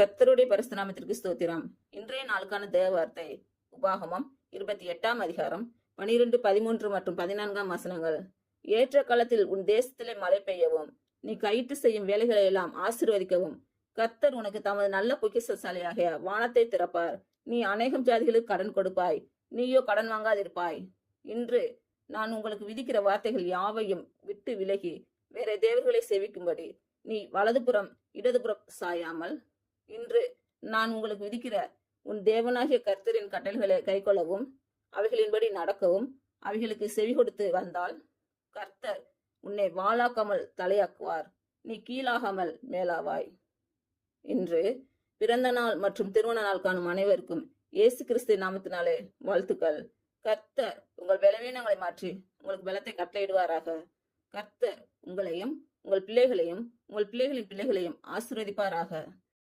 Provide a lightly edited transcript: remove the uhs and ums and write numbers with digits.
கர்த்தருடைய பரிசுத்த நாமத்திற்கு ஸ்தோத்திரம். இன்றைய நாளுக்கான தேவ வார்த்தை உபாகமம் 28ஆம் அதிகாரம் 12, 13 மற்றும் 14ஆம் வசனங்கள். ஏற்ற காலத்தில் உன் தேசத்திலே மழை பெய்யவும், நீ கையிட்டு செய்யும் வேலைகளை எல்லாம் ஆசீர்வதிக்கவும் கர்த்தர் உனக்கு தமது நல்ல பொக்கிஷசாலியாகிய வானத்தை திறப்பார். நீ அநேகம் ஜாதிகளுக்கு கடன் கொடுப்பாய், நீயோ கடன் வாங்காதிருப்பாய். இன்று நான் உங்களுக்கு விதிக்கிற வார்த்தைகள் யாவையும் விட்டு விலகி வேற தேவர்களை சேவிக்கும்படி நீ வலதுபுறம் இடதுபுறம் சாயாமல், இன்று நான் உங்களுக்கு விதிக்கிற உன் தேவனாகிய கர்த்தரின் கட்டளைகளை கைக்கொள்ளவும் அவைகளின்படி நடக்கவும் அவைகளுக்கு செவி கொடுத்து வந்தால் கர்த்தர் உன்னை வாளாக்காமல் தலையாக்குவார், நீ கீழாகாமல் மேலாவாய். இன்று பிறந்த நாள் மற்றும் திருமண நாள் காணும் அனைவருக்கும் இயேசு கிறிஸ்து நாமத்தினாலே வாழ்த்துக்கள். கர்த்தர் உங்கள் பலவீனங்களை மாற்றி உங்களுக்கு பலத்தை கட்டளையிடுவாராக. கர்த்தர் உங்களையும் உங்கள் பிள்ளைகளையும் உங்கள் பிள்ளைகளின் பிள்ளைகளையும் ஆசீர்வதிப்பாராக.